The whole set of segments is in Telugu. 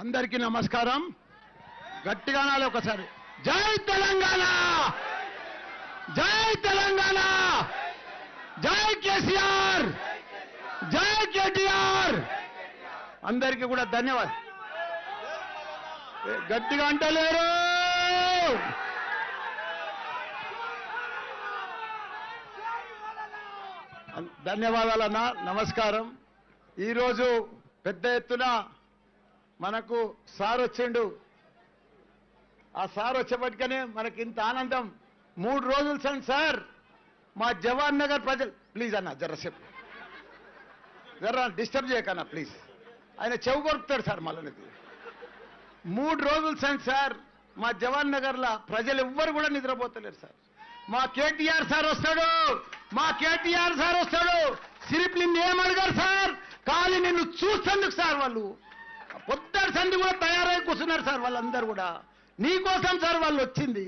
అందరికీ నమస్కారం. గట్టిగా అనాలి ఒకసారి. జై తెలంగాణ, జై తెలంగాణ, జై కేసీఆర్, జై కేటీఆర్. అందరికీ కూడా ధన్యవాదాలు. గట్టిగా అంటలేరు. ధన్యవాదాలన్నా. నమస్కారం. ఈరోజు పెద్ద ఎత్తున మనకు సార్ వచ్చిండు. ఆ సార్ వచ్చేప్పటికనే మనకి ఇంత ఆనందం. 3 రోజులు సార్ మా జవాన్ నగర్ ప్రజలు, ప్లీజ్ అన్న జర్రసేపు జర్ర డిస్టర్బ్ చేయకన్నా ప్లీజ్. ఆయన చెవు కొరుకుతాడు సార్ మళ్ళీ. 3 రోజులు సార్ మా జవాన్ నగర్లో ప్రజలు ఎవ్వరు కూడా నిద్రపోతలేరు సార్. మా కేటీఆర్ సార్ వస్తాడు, మా కేటీఆర్ సార్ వస్తాడు. సిరిప్ నిన్ను ఏమడిగారు సార్? ఖాళీ నిన్ను చూస్తందుకు సార్. వాళ్ళు పొద్దుటి సంధి కూడా తయారై కూర్చున్నారు సార్. వాళ్ళందరూ కూడా నీకోసం సార్ వాళ్ళు వచ్చింది.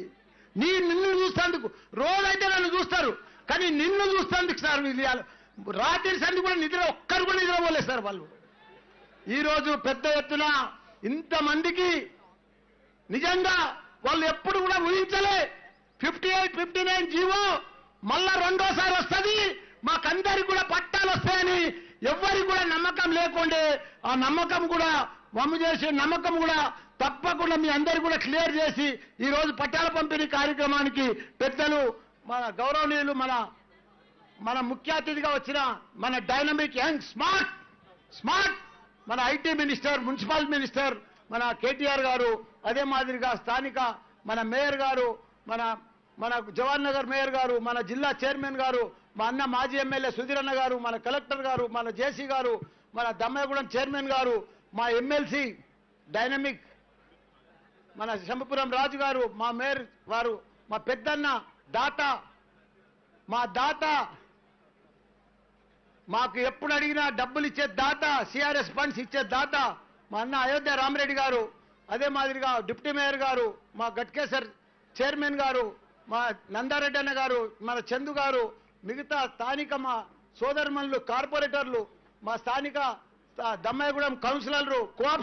నిన్ను చూస్తందుకు. రోజైతే నన్ను చూస్తారు, కానీ నిన్ను చూస్తందుకు సార్. వీళ్ళు రాత్రి సంధి కూడా ఒక్కరు కూడా నిద్రపోలేదు సార్ వాళ్ళు. ఈరోజు పెద్ద ఎత్తున ఇంతమందికి నిజంగా వాళ్ళు ఎప్పుడు కూడా ఊహించలే. 58, 59 జీవో మళ్ళా రెండోసారి వస్తుంది, మాకందరికి కూడా పట్టాలు వస్తాయని ఎవ్వరికి కూడా నమ్మకం లేకుండే. ఆ నమ్మకం కూడా వమ్ము చేసే నమ్మకం కూడా తప్పకుండా మీ అందరికి కూడా క్లియర్ చేసి ఈరోజు పట్టాల పంపిణీ కార్యక్రమానికి పెద్దలు మన గౌరవనీయులు మన ముఖ్య అతిథిగా వచ్చిన మన డైనమిక్ యంగ్ స్మార్ట్ మన ఐటీ మినిస్టర్, మున్సిపల్ మినిస్టర్ మన కేటీఆర్ గారు, అదే మాదిరిగా స్థానిక మన మేయర్ గారు, మన జవహర్ నగర్ మేయర్ గారు, మన జిల్లా చైర్మన్ గారు, మా అన్న మాజీ ఎమ్మెల్యే సుధీరన్న గారు, మన కలెక్టర్ గారు, మన జేసీ గారు, మన దమ్మయగూడెం చైర్మన్ గారు, మా ఎమ్మెల్సీ డైనమిక్ మన శంభపురం రాజు గారు, మా మేయర్ వారు, మా పెద్దన్న మా దాత, మాకు ఎప్పుడు అడిగినా డబ్బులు ఇచ్చే దాత, సిఆర్ఎస్ ఫండ్స్ ఇచ్చే దాత మా అన్న అయోధ్య రామరెడ్డి గారు, అదే మాదిరిగా డిప్యూటీ మేయర్ గారు, మా గట్కేసర్ చైర్మన్ గారు, మా నందారెడ్డి అన్న గారు, మన చందు గారు, మిగతా స్థానిక మా సోదరుమణులు కార్పొరేటర్లు, మా స్థానిక దమ్మయ్యగూడెం కౌన్సిలర్లు, కోఆప్